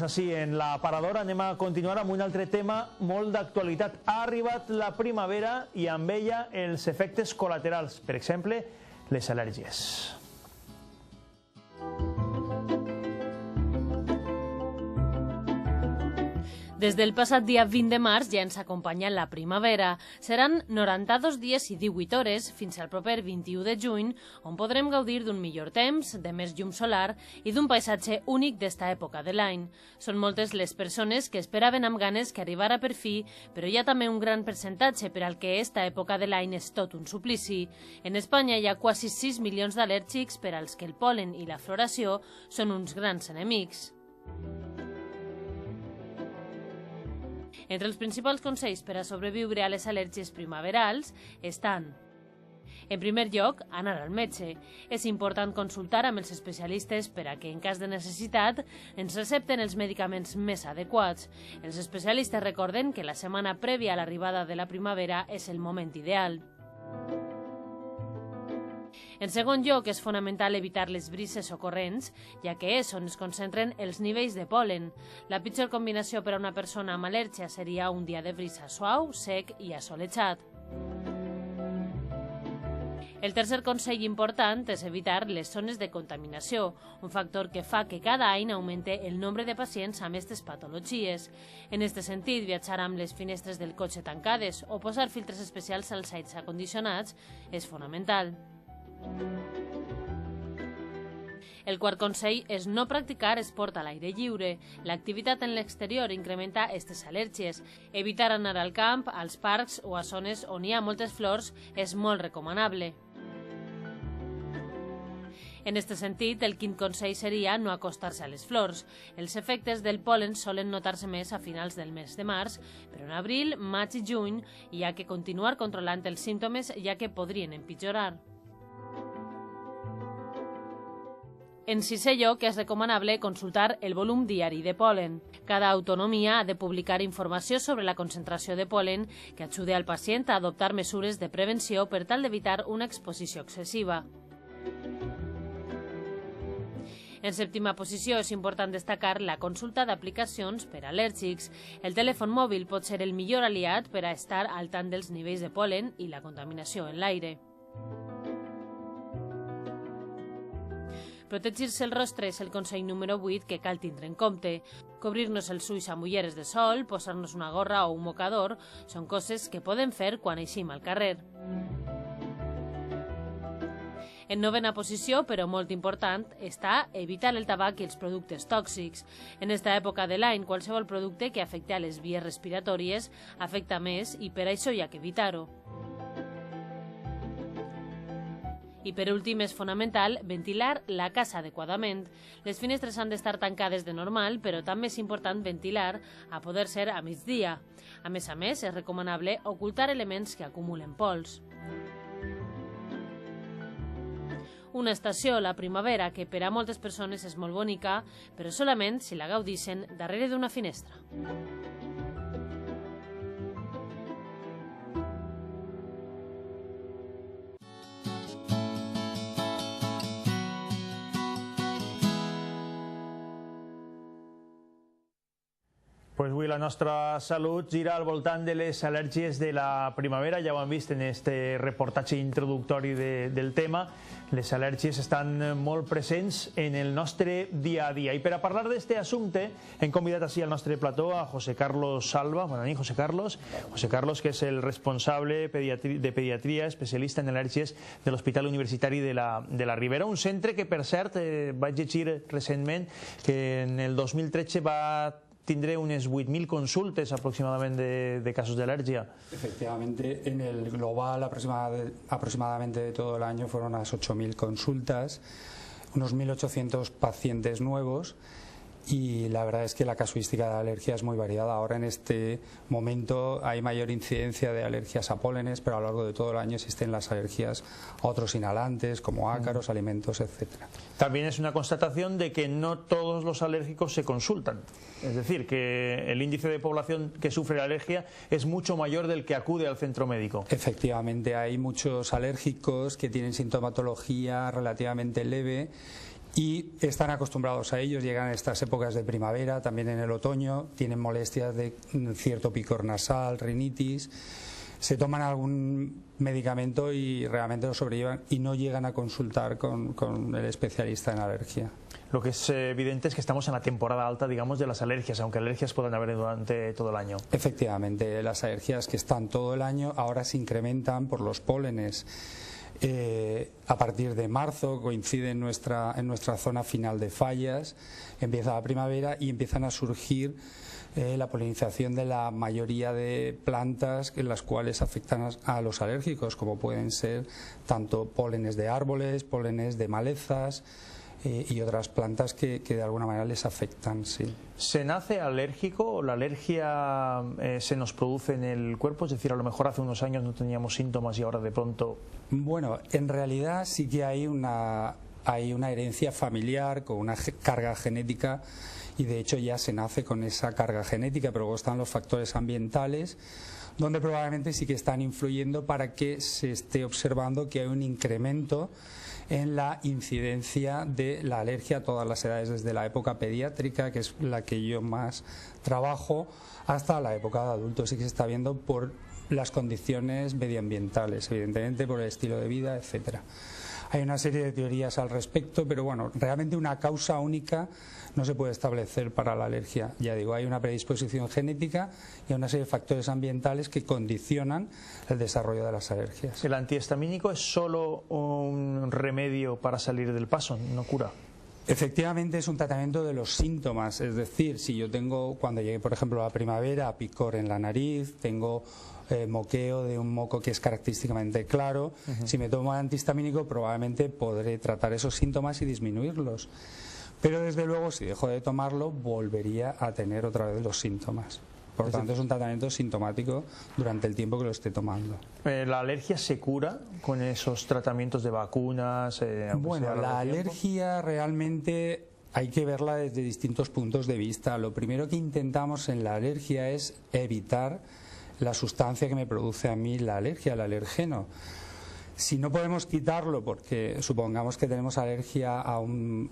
així, en la paradora anem a continuar amb un altre tema molt d'actualitat. Ha arribat la primavera i amb ella els efectes col·laterals, per exemple, les al·lèrgies. Des del passat dia 20 de març ja ens acompanya la primavera. Seran 92 dies i 18 hores fins al proper 21 de juny, on podrem gaudir d'un millor temps, de més llum solar i d'un paisatge únic d'esta època de l'any. Són moltes les persones que esperaven amb ganes que arribara per fi, però hi ha també un gran percentatge per al que esta època de l'any és tot un suplici. En Espanya hi ha quasi 6 milions d'al·lèrgics per als que el pol·len i la floració són uns grans enemics. Entre els principals consells per a sobreviure a les al·lèrgies primaverals estan: en primer lloc, anar al metge. És important consultar amb els especialistes per a que, en cas de necessitat, ens recepten els medicaments més adequats. Els especialistes recorden que la setmana prèvia a l'arribada de la primavera és el moment ideal. En segon lloc, és fonamental evitar les brises o corrents, ja que és on es concentren els nivells de pol·len. La pitjor combinació per a una persona amb al·lèrgia seria un dia de brisa suau, sec i assolellat. El tercer consell important és evitar les zones de contaminació, un factor que fa que cada any augmente el nombre de pacients amb aquestes patologies. En aquest sentit, viatjar amb les finestres del cotxe tancades o posar filtres especials als aires acondicionats és fonamental. El quart consell és no practicar esport a l'aire lliure. L'activitat en l'exterior incrementa aquestes al·lèrgies. Evitar anar al camp, als parcs o a zones on hi ha moltes flors és molt recomanable. En aquest sentit, el quint consell seria no acostar-se a les flors. Els efectes del pol·len solen notar-se més a finals del mes de març, però en abril, maig i juny hi ha que continuar controlant els símptomes, ja que podrien empitjorar. En sisè lloc, és recomanable consultar el volum diari de pol·len. Cada autonomia ha de publicar informació sobre la concentració de pol·len que ajude al pacient a adoptar mesures de prevenció per tal d'evitar una exposició excessiva. En sèptima posició, és important destacar la consulta d'aplicacions per a al·lèrgics. El telèfon mòbil pot ser el millor aliat per a estar al tant dels nivells de pol·len i la contaminació en l'aire. Protegir-se el rostre és el consell número 8 que cal tindre en compte. Cobrir-nos els ulls amb ulleres de sol, posar-nos una gorra o un mocador són coses que podem fer quan eixim al carrer. En novena posició, però molt important, està evitar el tabac i els productes tòxics. En esta època de l'any, qualsevol producte que afecti a les vies respiratòries afecta més i per això hi ha que evitar-ho. I per últim, és fonamental ventilar la casa adequadament. Les finestres han d'estar tancades de normal, però també és important ventilar, a poder ser a migdia. A més, és recomanable ocultar elements que acumulen pols. Una estació, la primavera, que per a moltes persones és molt bonica, però solament si la gaudixen darrere d'una finestra. Pues avui la nostra salut gira al voltant de les al·lèrgies de la primavera. Ja ho hem vist en aquest reportatge introductori del tema. Les al·lèrgies estan molt presents en el nostre dia a dia. I per a parlar d'aquest assumpte hem convidat així al nostre plató a José Carlos Salva. Bona nit, José Carlos. José Carlos, que és el responsable de pediatria, especialista en al·lèrgies de l'Hospital Universitari de la Ribera. Un centre que, per cert, vaig llegir recentment que en el 2013 va tindré unes 8.000 consultes aproximadamente de casos de alergia. Efectivamente, en el global aproximadamente de todo el año fueron unas 8.000 consultas, unos 1.800 pacientes nuevos, y la verdad es que la casuística de alergia es muy variada. Ahora en este momento hay mayor incidencia de alergias a pólenes, pero a lo largo de todo el año existen las alergias a otros inhalantes como ácaros, alimentos, etc. También es una constatación de que no todos los alérgicos se consultan. Es decir, que el índice de población que sufre la alergia es mucho mayor del que acude al centro médico. Efectivamente, hay muchos alérgicos que tienen sintomatología relativamente leve y están acostumbrados a ellos, llegan a estas épocas de primavera, también en el otoño, tienen molestias de cierto picor nasal, rinitis, se toman algún medicamento y realmente lo sobrellevan y no llegan a consultar con el especialista en alergia. Lo que es evidente es que estamos en la temporada alta, digamos, de las alergias, aunque alergias puedan haber durante todo el año. Efectivamente, las alergias que están todo el año ahora se incrementan por los pólenes. A partir de marzo coincide en nuestra zona final de fallas, empieza la primavera y empiezan a surgir la polinización de la mayoría de plantas en las cuales afectan a los alérgicos, como pueden ser tanto pólenes de árboles, pólenes de malezas y otras plantas que de alguna manera les afectan. Sí. ¿Se nace alérgico o la alergia se nos produce en el cuerpo? Es decir, a lo mejor hace unos años no teníamos síntomas y ahora de pronto... Bueno, en realidad sí que hay una herencia familiar con una carga genética y de hecho ya se nace con esa carga genética, pero luego están los factores ambientales donde probablemente sí que están influyendo para que se esté observando que hay un incremento en la incidencia de la alergia a todas las edades, desde la época pediátrica, que es la que yo más trabajo, hasta la época de adultos. Sí que se está viendo por las condiciones medioambientales, evidentemente por el estilo de vida, etcétera. Hay una serie de teorías al respecto, pero bueno, realmente una causa única no se puede establecer para la alergia. Ya digo, hay una predisposición genética y hay una serie de factores ambientales que condicionan el desarrollo de las alergias. ¿El antihistamínico es solo un remedio para salir del paso, no cura? Efectivamente es un tratamiento de los síntomas, es decir, si yo tengo, cuando llegue por ejemplo la primavera, picor en la nariz, tengo moqueo de un moco que es característicamente claro, si me tomo antihistamínico probablemente podré tratar esos síntomas y disminuirlos. Pero desde luego si dejo de tomarlo volvería a tener otra vez los síntomas. Por lo tanto es un tratamiento sintomático durante el tiempo que lo esté tomando. ¿La alergia se cura con esos tratamientos de vacunas? Bueno, la alergia realmente hay que verla desde distintos puntos de vista. Lo primero que intentamos en la alergia es evitar la sustancia que me produce a mí la alergia, el alergeno. Si no podemos quitarlo porque supongamos que tenemos alergia a un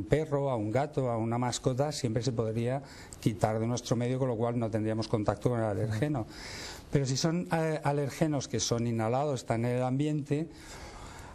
perro, a un gato, a una mascota, siempre se podría quitar de nuestro medio, con lo cual no tendríamos contacto con el alergeno. Pero si son alergenos que son inhalados, están en el ambiente,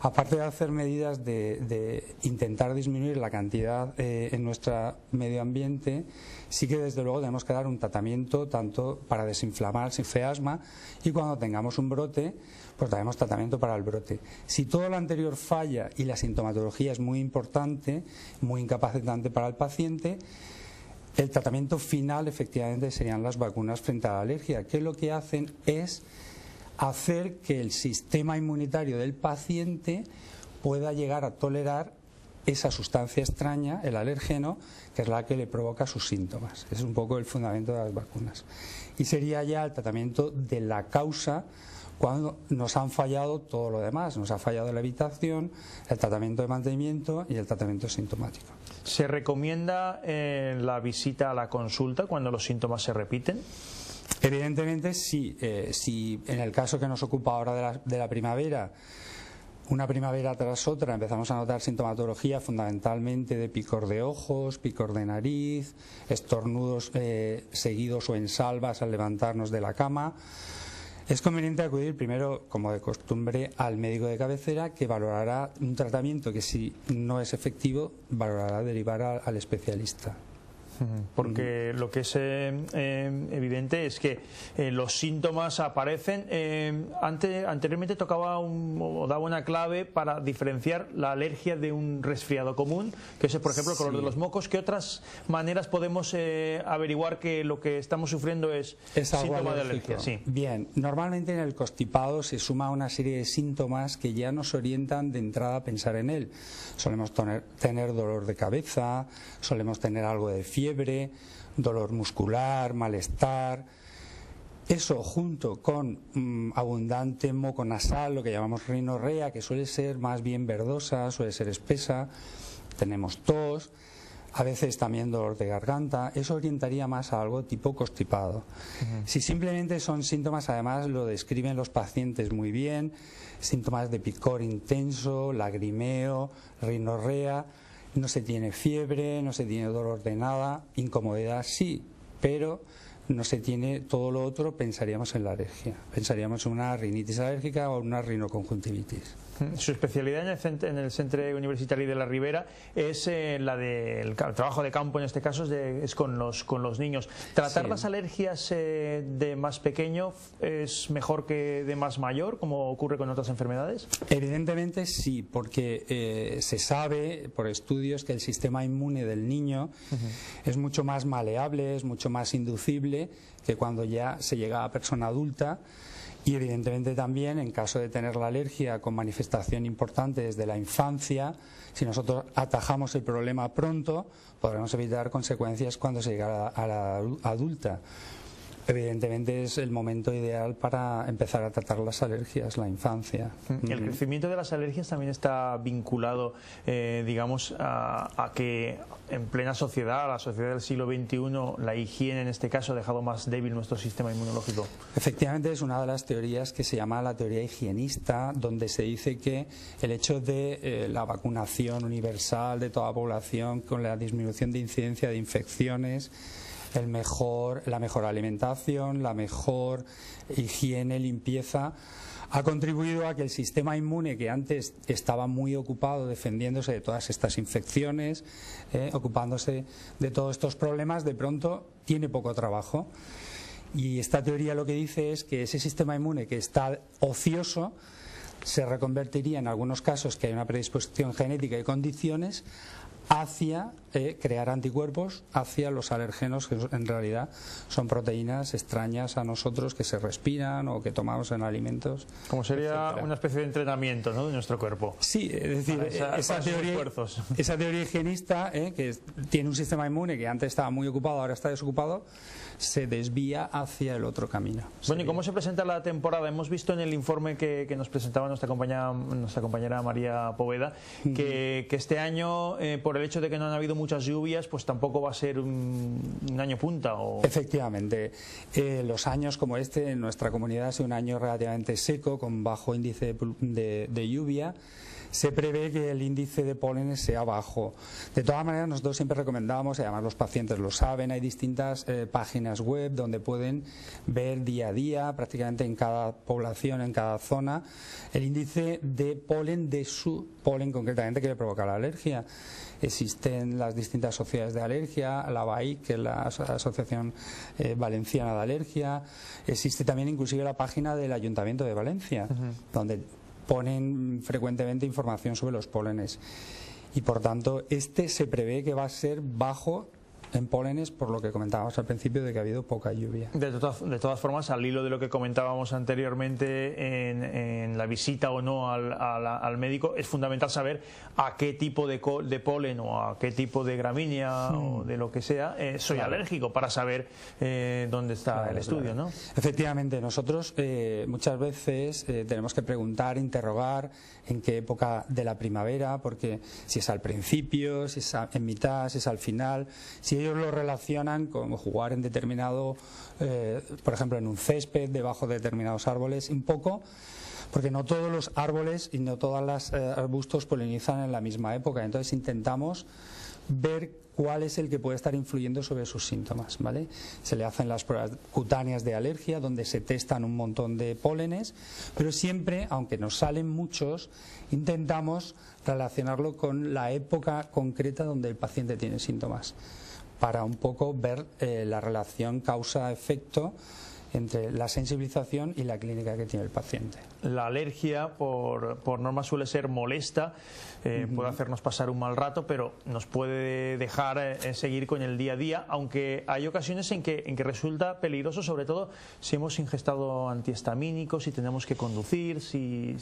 aparte de hacer medidas de intentar disminuir la cantidad en nuestro medio ambiente, sí que desde luego tenemos que dar un tratamiento tanto para desinflamar si hace asma y cuando tengamos un brote, pues daremos tratamiento para el brote. Si todo lo anterior falla y la sintomatología es muy importante, muy incapacitante para el paciente, el tratamiento final efectivamente serían las vacunas frente a la alergia, que lo que hacen es hacer que el sistema inmunitario del paciente pueda llegar a tolerar esa sustancia extraña, el alergeno, que es la que le provoca sus síntomas. Ese es un poco el fundamento de las vacunas. Y sería ya el tratamiento de la causa cuando nos han fallado todo lo demás. Nos ha fallado la evitación, el tratamiento de mantenimiento y el tratamiento sintomático. ¿Se recomienda la visita a la consulta cuando los síntomas se repiten? Evidentemente sí. Si en el caso que nos ocupa ahora de la primavera, una primavera tras otra empezamos a notar sintomatología fundamentalmente de picor de ojos, picor de nariz, estornudos seguidos o en salvas al levantarnos de la cama, es conveniente acudir primero, como de costumbre, al médico de cabecera, que valorará un tratamiento que, si no es efectivo, valorará derivar al especialista. Porque lo que es evidente es que los síntomas aparecen. Anteriormente tocaba o daba una clave para diferenciar la alergia de un resfriado común, que es, por ejemplo, el color de los mocos. ¿Qué otras maneras podemos averiguar que lo que estamos sufriendo es síntoma de alergia? Sí. Bien, normalmente en el constipado se suma una serie de síntomas que ya nos orientan de entrada a pensar en él. Solemos tener dolor de cabeza, solemos tener algo de fiebre, dolor muscular, malestar. Eso junto con abundante moco nasal, lo que llamamos rinorrea, que suele ser más bien verdosa, suele ser espesa, tenemos tos, a veces también dolor de garganta, eso orientaría más a algo tipo constipado. Si simplemente son síntomas, además lo describen los pacientes muy bien, síntomas de picor intenso, lagrimeo, rinorrea, No se tiene fiebre, no se tiene dolor de nada, incomodidad sí, pero no se tiene todo lo otro. Pensaríamos en la alergia, pensaríamos en una rinitis alérgica o una rinoconjuntivitis. Su especialidad en el Centre Universitari de la Ribera es la del trabajo de campo, en este caso es con los niños. ¿Tratar las alergias de más pequeño es mejor que de más mayor, como ocurre con otras enfermedades? Evidentemente sí, porque se sabe por estudios que el sistema inmune del niño es mucho más maleable, es mucho más inducible que cuando ya se llega a persona adulta. Y evidentemente también, en caso de tener la alergia con manifestación importante desde la infancia, si nosotros atajamos el problema pronto, podremos evitar consecuencias cuando se llega a la adulta. Evidentemente es el momento ideal para empezar a tratar las alergias, la infancia. El crecimiento de las alergias también está vinculado, digamos, a que en plena sociedad, la sociedad del siglo XXI, la higiene en este caso ha dejado más débil nuestro sistema inmunológico. Efectivamente es una de las teorías que se llama la teoría higienista, donde se dice que el hecho de la vacunación universal de toda la población con la disminución de incidencia de infecciones, la mejor alimentación, la mejor higiene, limpieza, ha contribuido a que el sistema inmune, que antes estaba muy ocupado defendiéndose de todas estas infecciones, ocupándose de todos estos problemas, de pronto tiene poco trabajo. Y esta teoría lo que dice es que ese sistema inmune que está ocioso se reconvertiría en algunos casos que hay una predisposición genética y condiciones hacia crear anticuerpos hacia los alérgenos, que en realidad son proteínas extrañas a nosotros que se respiran o que tomamos en alimentos. Como sería una especie de entrenamiento, ¿no?, de nuestro cuerpo. Sí, es decir, esa teoría higienista, que tiene un sistema inmune que antes estaba muy ocupado, ahora está desocupado, se desvía hacia el otro camino. Bueno, ¿y cómo se presenta la temporada? Hemos visto en el informe que nos presentaba nuestra compañera María Poveda que este año, por el hecho de que no han habido muchas lluvias, pues tampoco va a ser un año punta. Efectivamente, los años como este en nuestra comunidad ha sido un año relativamente seco, con bajo índice de lluvia. Se prevé que el índice de pólenes sea bajo. De todas maneras, nosotros siempre recomendamos, y además los pacientes lo saben, hay distintas páginas web donde pueden ver día a día, prácticamente en cada población, en cada zona, el índice de polen de su polen concretamente que le provoca la alergia. Existen las distintas sociedades de alergia, la ABAIC, que es la Asociación Valenciana de Alergia. Existe también inclusive la página del Ayuntamiento de Valencia, donde ponen frecuentemente información sobre los pólenes. Y por tanto, se prevé que va a ser bajo en pólenes, por lo que comentábamos al principio de que ha habido poca lluvia. De todas formas, al hilo de lo que comentábamos anteriormente en la visita o no al médico, es fundamental saber a qué tipo de polen o a qué tipo de gramínea o de lo que sea soy alérgico, para saber dónde está el estudio, ¿no? Efectivamente, nosotros muchas veces tenemos que preguntar, interrogar en qué época de la primavera, porque si es al principio, si es en mitad, si es al final, si ellos lo relacionan con jugar en determinado, por ejemplo en un césped, debajo de determinados árboles, un poco, porque no todos los árboles y no todos los arbustos polinizan en la misma época. Entonces intentamos ver cuál es el que puede estar influyendo sobre sus síntomas, ¿vale? Se le hacen las pruebas cutáneas de alergia, donde se testan un montón de pólenes, pero siempre, aunque nos salen muchos, intentamos relacionarlo con la época concreta donde el paciente tiene síntomas, para un poco ver la relación causa-efecto entre la sensibilización y la clínica que tiene el paciente. La alergia, por norma, suele ser molesta, puede hacernos pasar un mal rato, pero nos puede dejar seguir con el día a día, aunque hay ocasiones en que resulta peligroso, sobre todo si hemos ingestado antihistamínicos, si tenemos que conducir, si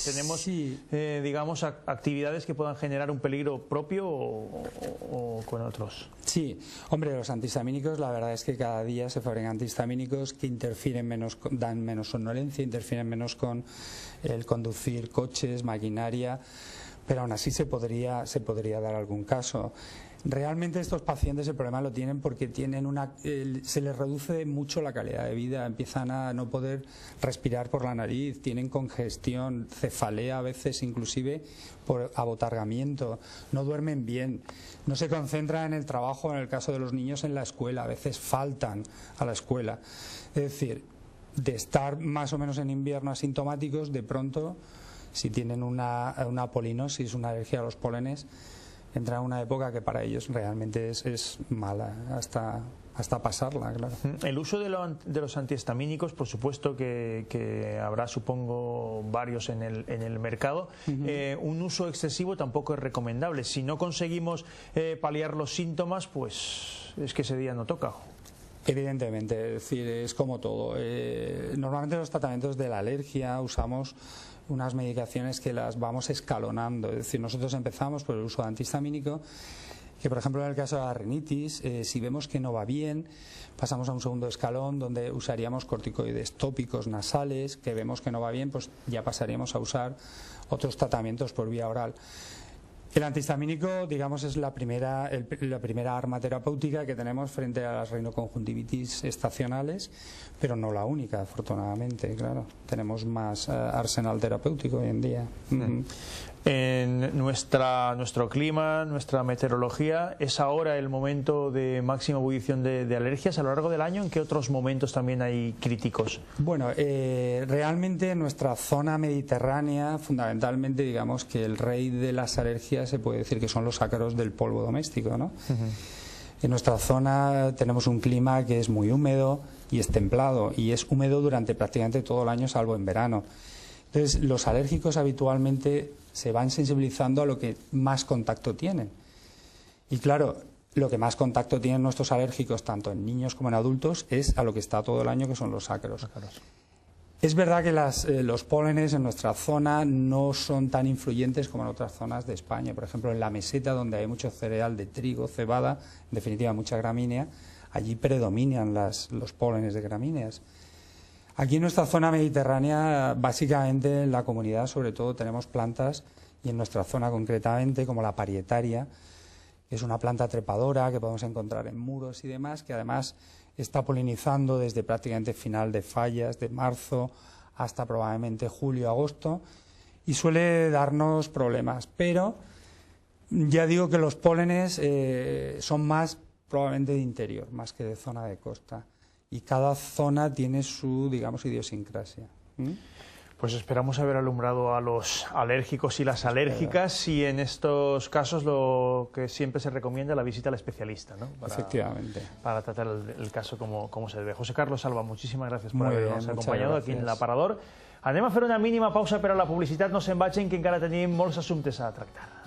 tenemos, digamos, actividades que puedan generar un peligro propio o con otros. Sí, hombre, los antihistamínicos, la verdad es que cada día se fabrican antihistamínicos que interfieren menos, dan menos somnolencia, interfieren menos con el conducir coches, maquinaria, pero aún así se podría dar algún caso. Realmente estos pacientes el problema lo tienen porque se les reduce mucho la calidad de vida, empiezan a no poder respirar por la nariz, tienen congestión, cefalea a veces inclusive por abotargamiento, no duermen bien, no se concentran en el trabajo, en el caso de los niños en la escuela, a veces faltan a la escuela. Es decir, de estar más o menos en invierno asintomáticos, de pronto, si tienen una polinosis, una alergia a los pólenes, entra en una época que para ellos realmente es mala, hasta pasarla, claro. El uso de los antihistamínicos, por supuesto que habrá, supongo, varios en el mercado. Un uso excesivo tampoco es recomendable. Si no conseguimos paliar los síntomas, pues es que ese día no toca. Evidentemente, es decir, es como todo. Normalmente en los tratamientos de la alergia usamos unas medicaciones que las vamos escalonando, es decir, nosotros empezamos por el uso de antihistamínico, que por ejemplo en el caso de la rinitis, si vemos que no va bien, pasamos a un segundo escalón donde usaríamos corticoides tópicos nasales, que vemos que no va bien, pues ya pasaríamos a usar otros tratamientos por vía oral. El antihistamínico, digamos, es la primera arma terapéutica que tenemos frente a las rinoconjuntivitis estacionales, pero no la única, afortunadamente, claro. Tenemos más arsenal terapéutico hoy en día. En nuestro clima, nuestra meteorología, ¿es ahora el momento de máxima ebullición de alergias a lo largo del año? ¿En qué otros momentos también hay críticos? Bueno, realmente en nuestra zona mediterránea, fundamentalmente, digamos que el rey de las alergias se puede decir que son los ácaros del polvo doméstico, ¿no? En nuestra zona tenemos un clima que es muy húmedo y es templado, y es húmedo durante prácticamente todo el año, salvo en verano. Entonces, los alérgicos habitualmente se van sensibilizando a lo que más contacto tienen. Y claro, lo que más contacto tienen nuestros alérgicos, tanto en niños como en adultos, es a lo que está todo el año, que son los ácaros. Es verdad que los pólenes en nuestra zona no son tan influyentes como en otras zonas de España. Por ejemplo, en la meseta, donde hay mucho cereal de trigo, cebada, en definitiva mucha gramínea, allí predominan los pólenes de gramíneas. Aquí en nuestra zona mediterránea, básicamente en la comunidad sobre todo tenemos plantas, y en nuestra zona concretamente, como la parietaria, que es una planta trepadora que podemos encontrar en muros y demás, que además está polinizando desde prácticamente final de fallas, de marzo hasta probablemente julio, agosto, y suele darnos problemas. Pero ya digo que los pólenes son más probablemente de interior, más que de zona de costa. Y cada zona tiene su, digamos, idiosincrasia. Pues esperamos haber alumbrado a los alérgicos y las alérgicas, y en estos casos lo que siempre se recomienda es la visita al especialista, ¿no? Efectivamente. Para tratar el caso como se debe. José Carlos Alba, muchísimas gracias por habernos acompanyado aquí en l'Aparador. Anem a fer una mínima pausa per a la publicitat, no se'n vagin, que encara tenim molts assumptes a tractar.